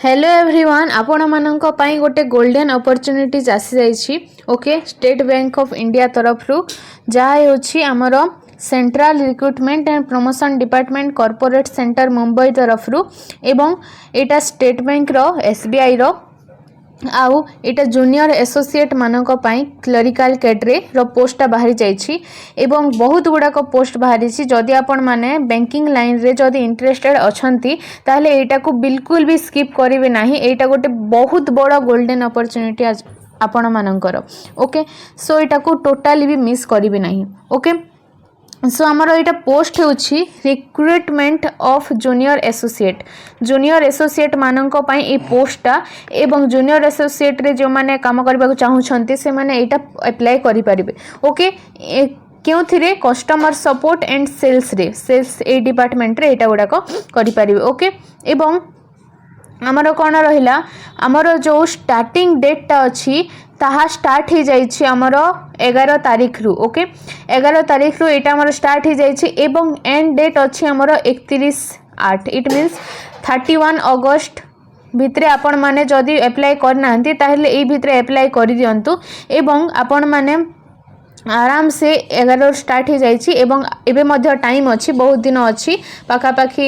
Hello everyone आपण मानक पई गोटे गोल्डन अपॉर्चुनिटीज आसी जाइछि। Okay, state bank of India तरफ रु जहाँ होछि हमर central recruitment and promotion department corporate centre Mumbai तरफ रु एवं एटा स्टेट बैंक रो एसबीआई रो आउ एटा जूनियर एसोसिएट मानक पई क्लरिकल कैडरे रो पोस्टा बाहरी जाइछि एवं बहुत गुड़ाक पोस्ट बाहरी जदि आपण माने बैंकिंग लाइन रे जदि इंटरेस्टेड अछंती ताहले एटा को बिल्कुल भी स्किप करिवे नाही। एटा गोटे बहुत बड़ गोल्डन अपॉर्चुनिटी आपण मानकर। ओके, सो एटा को टोटली भी मिस करिवे नाही। ओके, सो आमर यहाँ पोस्ट होछि रिक्रुटमेंट ऑफ जूनियर एसोसिएट मानक पई ए पोस्टा एवं जूनियर एसोसिएट रे जो माने काम करबा चाहूछंती से माने एटा अप्लाई करि परिबे। ओके, क्यों थिरे कस्टमर सपोर्ट एंड सेल्स ए डिपार्टमेंट रे एटा गुडा करि परिबे। ओके, एवं आमर कौन रहिला आमर जो स्टार्टिंग डेटा अच्छी ताहा स्टार्ट हो जाइछि आमर 11 तारीख रु। ओके, 11 तारीख रु एटा आमर स्टार्ट हो जाइछि एवं एंड डेट अच्छी आमर 31/8। इट मीन्स 31 अगस्त भितरे आपण माने जदि अप्लाई करना ताहले ए भितरे अप्लाई कर दियंतु एवं आपण माने आराम से 11 स्टार्ट हो जाइछि एवं एबे मध्य टाइम अच्छी बहुत दिन अच्छी पाखापाखि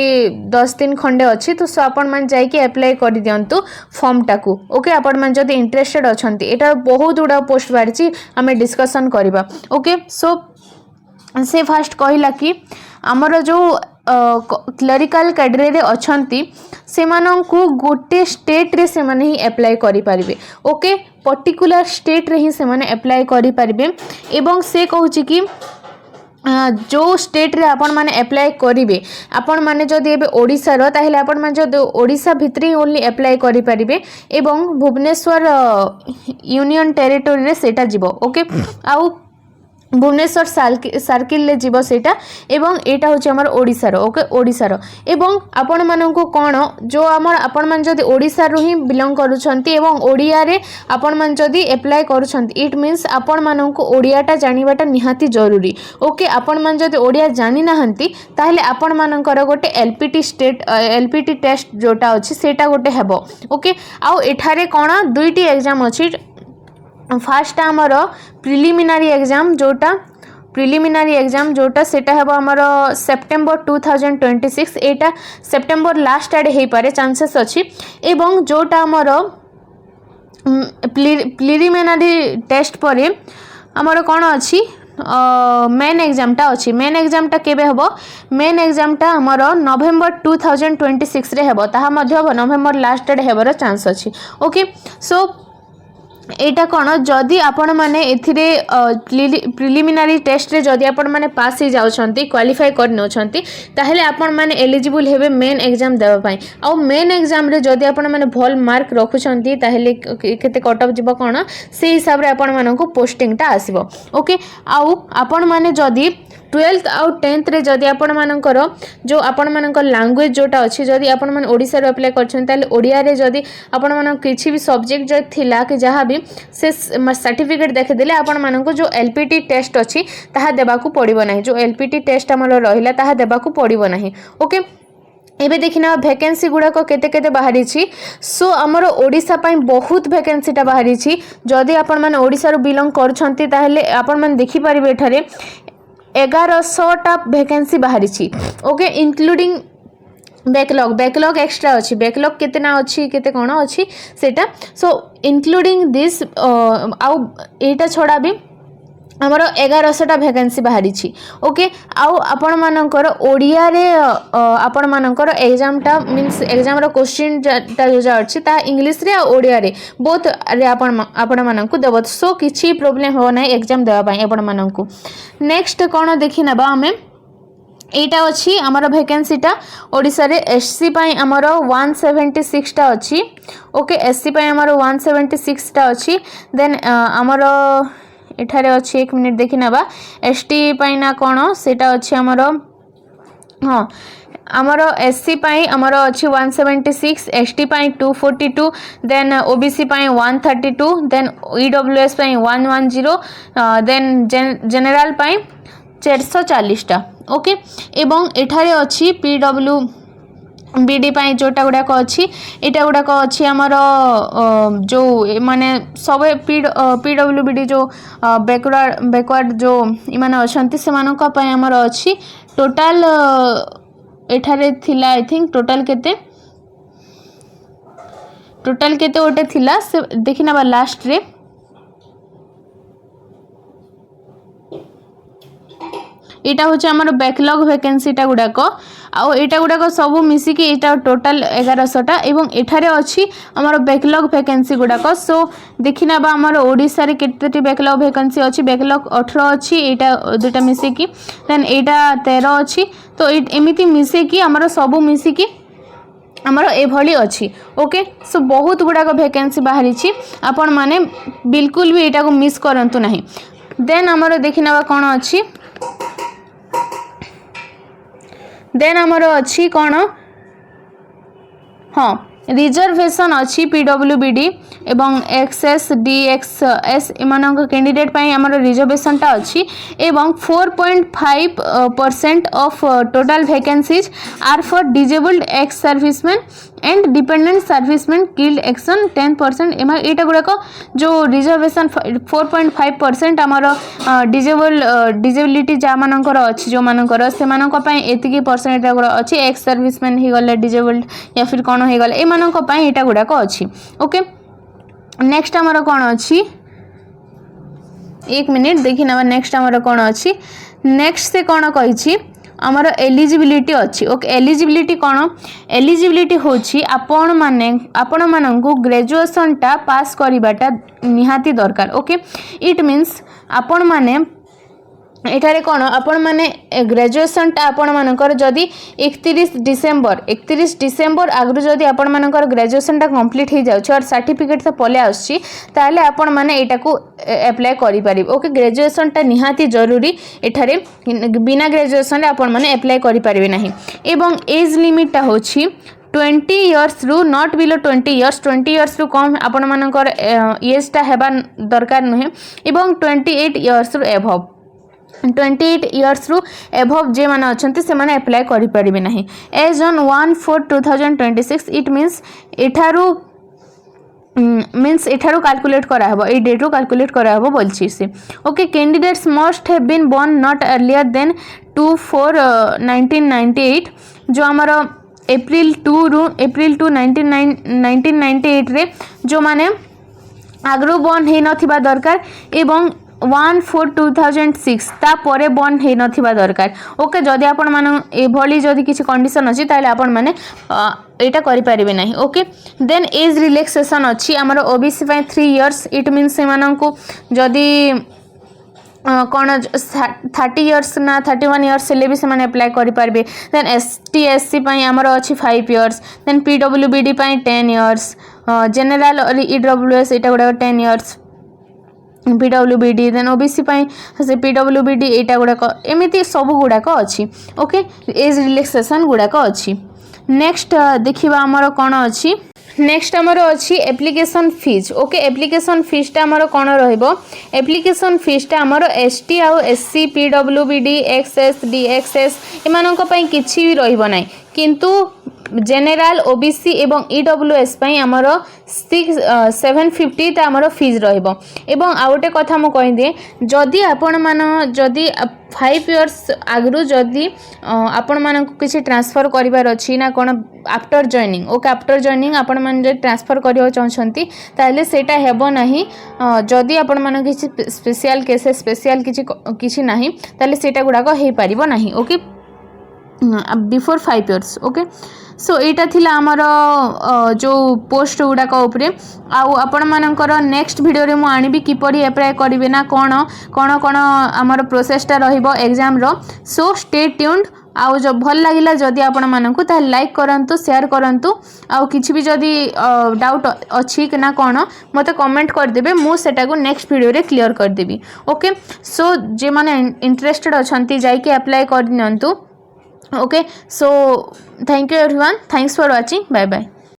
10 दिन खंडे अच्छी। तो सो आपण मान जाई कि अप्लाई कर दियंतु फॉर्म टाकू। ओके, आपण मान जदि इंटरेस्टेड अछंती एटा बहुत गुडा पोस्ट बारिछि हमें डिस्कशन करबा। ओके, सो से फास्ट कहिला कि हमर जो क्लरिकल कैडरे रे अछंती सेमानंकु गोटे स्टेट रे सेमाने ही अप्लाई करि परिबे। ओके, पर्टिकुलर स्टेट रे ही सेमाने अप्लाई करि परिबे एवं से कहूछि कि जो स्टेट रे आपण माने अप्लाई करिवे आपण माने जदि एबे ओडिसा रो ताहेले आपण माने जदि ओडिसा भितरी ओनली अप्लाई करि परिबे एवं भुवनेश्वर यूनियन टेरिटोरी रे सेटा जिवो। ओके, आउ भुवनेश्वर सर्किल ले जीव सेटा एवं एटा होछि हमर ओडिसा रो। ओके, ओडिसा रो एवं आपण माननकु कोन जो हमर आपण मान जदि ओडिसा रो ही बिलोंग करूछंती एवं ओडिया रे आपण मान जदि अप्लाई करूछंती इट मीन्स आपण माननकु ओडियाटा जानिबाटा निहाती जरूरी। ओके, आपण मान जदि ओडिया जानि नाहंती ताहले आपण मानकर गोटे एलपीटी टेस्ट जोटा अछि सेटा गोटे हेबो। ओके, आउ एठारे कोन दुईटी एग्जाम अछि। फास्ट आमर प्रिलिमिनारी एग्जाम जोटा सेटा हेबो हमर सेप्टेम्बर 2026 एटा सेप्टेम्बर लास्ट आडे हे पारे चांसेस अछि एवं जोटा हमर प्रिलिमिनारी टेस्ट परे हमर कोन अछि मेन एग्जामटा अछि। मेन एग्जामटा केबे हेबो मेन एग्जामटा हमर नवेम्बर 2026 रे हेबो ताहा मध्ये नवेम्बर लास्ट आडे हेबर चांस अछि। ओके, सो एटा कोन जदि आपण माने एथिरे प्रिलिमिनारी टेस्ट रे जदि आपण माने पास ही जाउछंती क्वालिफाई कर नउछंती ताहेले आपण माने एलिजिबल हेबे मेन एग्जाम देबा पई। आ मेन एग्जाम रे जदि आपण माने भल मार्क रखुछंती ताहेले केते कट ऑफ जिवो कोन से हिसाब रे आपण माननको पोस्टिंग ता आसीबो। ओके, आउ आपण माने जदि 12th आउ 10th रे जदि आपण मानकर जो आपण मानकर लैंग्वेज जोटा अछि जदि आपण माने ओडिसा रे अप्लाई करछन ताले ओडिया रे जदि आपण मान किछि भी सब्जेक्ट जो थिला कि जहाँ भी से सर्टिफिकेट देखि देले आपण माननको जो एलपीटी टेस्ट अछि ताहा देबा को पड़िबो नाही। जो एलपीटी टेस्ट हमर रहिला ताहा देबा को पड़िबो नाही। ओके, एबे देखिना वैकेंसी गुडा को केते केते बाहरी छी। सो हमर ओडिसा पई बहुत वैकेंसी ता बाहरी छी। जदि आपण माने ओडिसा रो बिलोंग करछंती ताहेले आपण माने देखि परिबे एठारे 1100 टा वैकेंसी बाहरी छी। ओके, इंक्लूडिंग बैकलॉग एक्स्ट्रा अच्छी बैकलॉग कितना अच्छी केते कोन अच्छी सेटा। सो इंक्लूडिंग दिस आउ एटा छोड़ा भी हमर 1100 टा वैकेंसी बाहरी छी। ओके, आउ आपण मानकर ओडिया रे आपण मानकर एग्जाम टा मींस एग्जाम रो क्वेश्चन टा जो अछि ता इंग्लिश रे ओडिया रे बोथ रे आपण मानकु देबो। सो किछि प्रॉब्लम हो नै एग्जाम देबा पई आपण मानकु। नेक्स्ट कोन देखि नबा हमें एटा अछि हमर वैकेंसीटा ओडिसा रे एससी पई हमर 176 टा अछि। ओके, एससी पई हमर 176 टा अछि। देन हमर एठारे अछि 1 मिनिट देखि नबा एसटी पई ना कोन सेटा अछि हमर हां हमर एससी पई हमर अछि 176 एसटी पई 242 देन ओबीसी पई 132 देन ईडब्ल्यूएस पई 110 देन जनरल पई 440 टा। ओके, एवं एठारे अछि पीडब्ल्यू बीडी पाई जोटा गुड़ाक अच्छी यहाँ गुड़ाक अच्छी आमर जो माने सब पीडब्ल्यूबीडी जो बैकवर्ड जो इमान अच्छा से आमर अच्छी टोटाल एठारे थिला आई थिंक टोटाल केते गोटे थिला से देखि नबा लास्ट रे एटा होचे हमर बैकलॉग वैकेंसी टा गुडाको आउ एटा गुडाको सब मिसिकी एटा टोटल 1100टा एवं एठारे अछि हमर बैकलॉग वैकेंसी गुडाको सो देखिना बा हमर ओडिसा रे केतेटी बैकलॉग वैकेंसी अछि बैकलॉग 18 अछि एटा दुटा मिसिकी देन एटा 13 अछि तो एमिति मिसिकी हमर सब मिसिकी हमर एभली अछि ओके सो बहुत गुडाको वैकेंसी बाहरी छी आपण माने बिल्कुल भी एटा को मिस करंतु नाही देन हमर देखिना बा कोन अछि देन आमर अच्छी कौन हाँ रिजर्वेशन अच्छी पीडब्ल्यूबीडी एवं एक्सएस डीएक्सएस एम कैंडिडेट पाई आमर रिजर्वेशन टा अच्छी एवं 4.5% of total vacancies are for disabled ex serviceman and dependent serviceman killed action 10% एम यहाँ गुड़ाक जो रिजर्वेशन 4.5% आमर डिजेबिलिटी जहाँ मानकर अच्छी जो मानकर से एतिकी परसेंट अच्छी एक्स सर्विसमैन हो गले डिजेबल्ड या फिर कौन हो गले यहाँ गुड़ाक अच्छी ओके नेक्स्ट आमर कौन अच्छी एक मिनिट देखी ना नेक्स्ट आमर कौन अच्छी नेक्स्ट से कौन कही आमर एलिजिबिलिटी अच्छी ओके एलिजिबिलिटी कौन एलिजिबिलिटी होची आपण मानंकु ग्रेजुएशन टा पास करिबाटा निहाती दरकार ओके इट मीन्स आपण माने एठारे कौन आपण माने ग्रेजुएशन टा आपण मानकर जदि 31 डिसेंबर आगु जदि आपण मानकर ग्रेजुएशन टा कंप्लीट हो जाउछ और सर्टिफिकेट तो पले आछि ताले आपण माने एटा को अप्लाई करि परिबे ओके ग्रेजुएशन टा निहाती जरूरी एठारे बिना ग्रेजुएशन आपण माने अप्लाई करि परिबे नाही एवं एज लिमिट टा होछि 20 इयर्स रु नॉट बिलो 20 इयर्स रु कम आपण मानकर एज टा हेबा दरकार नहे एवं 28 इयर्स रु एभव 28 इयर्स रु एभव जे माने अछंती से माने अप्लाई करि परिबे नाही एज ऑन 1/4/2026 इट मीन्स एठारू कैलकुलेट करा हबो ए डेट रो कैलकुलेट करा हबो बोलछि से okay candidates must have been born not earlier than 2/4/1998 जो हमर अप्रैल 2 1998 रे जो माने आग्रो बोर्न हे नथिबा दरकार एवं 1/4/2006 ता परे बॉर्न हे नथिबा दरकार ओके जदि आपण मान एभली जदि किसी कंडीशन अछि ताले आपण माने एटा करि परिबे नाही ओके देन एज रिलैक्सेशन अछि हमर ओबीसी पय 3 इयर्स इट मींस से माननकु जदि कौन 30 इयर्स ना 31 इयर्स से भी से माने अप्लाई करि पारबे देन एसटी एससी पय हमर अछि 5 इयर्स देन पीडब्ल्यूबीडी पय 10 इयर्स जनरल और ईडब्ल्यूएस एटा गुडा 10 इयर्स पीडब्ल्यूबीडी देन ओबीसी पय से पीडब्ल्यूबीडी एटा गुडाक एमिति सब गुडाक अछि ओके एज रिलैक्सेशन गुडाक अछि नेक्स्ट देखिबा हमर कोन अछि नेक्स्ट हमर अछि application fees okay application fees ता हमर कोन रहइबो एप्लीकेशन फीस ता हमर एसटी आ एससी पीडब्ल्यूबीडी एक्सएस डीएक्सएस एमानक पय किछि भी रहइबो नै किंतु जनरल ओबीसी एवं ईडब्ल्यूएस पय हमर 750 ता हमर फीस रहइबो एवं आउटे कथा म कहि दे जदि आपण मान जदि 5 इयर्स आगरु जदि आपण मान किछि ट्रांसफर करिवार अछि ना कोन after joining okay after joining आपण मान जे ट्रांसफर करियो चाहछंती ताले सेटा हेबो नाही जदि आपण मान किछि स्पेशल केसेस स्पेशल किछि नाही ताले सेटा गुडा को हे परिबो नाही okay before 5 years okay so एटा थिला हमर जो पोस्ट गुडाक उपरे आउ आपण मानकर नेक्स्ट वीडियो रे मु आनिबी किपरि अप्लाई करिवे ना कोन हमर प्रोसेसटा रहिबो एग्जाम रो सो स्टे ट्यून्ड आउ जो भल लागिला जदि आपण मानकु ता लाइक करंतु शेयर करंतु आउ किछि भी जदि डाउट अछि कि ना कोन मते कमेंट कर देबे मु सेटा को नेक्स्ट वीडियो रे क्लियर कर देबी ओके सो जे माने इंटरेस्टेड अछंती जाई के अप्लाई कर नियंतु okay so thank you everyone, thanks for watching, bye bye.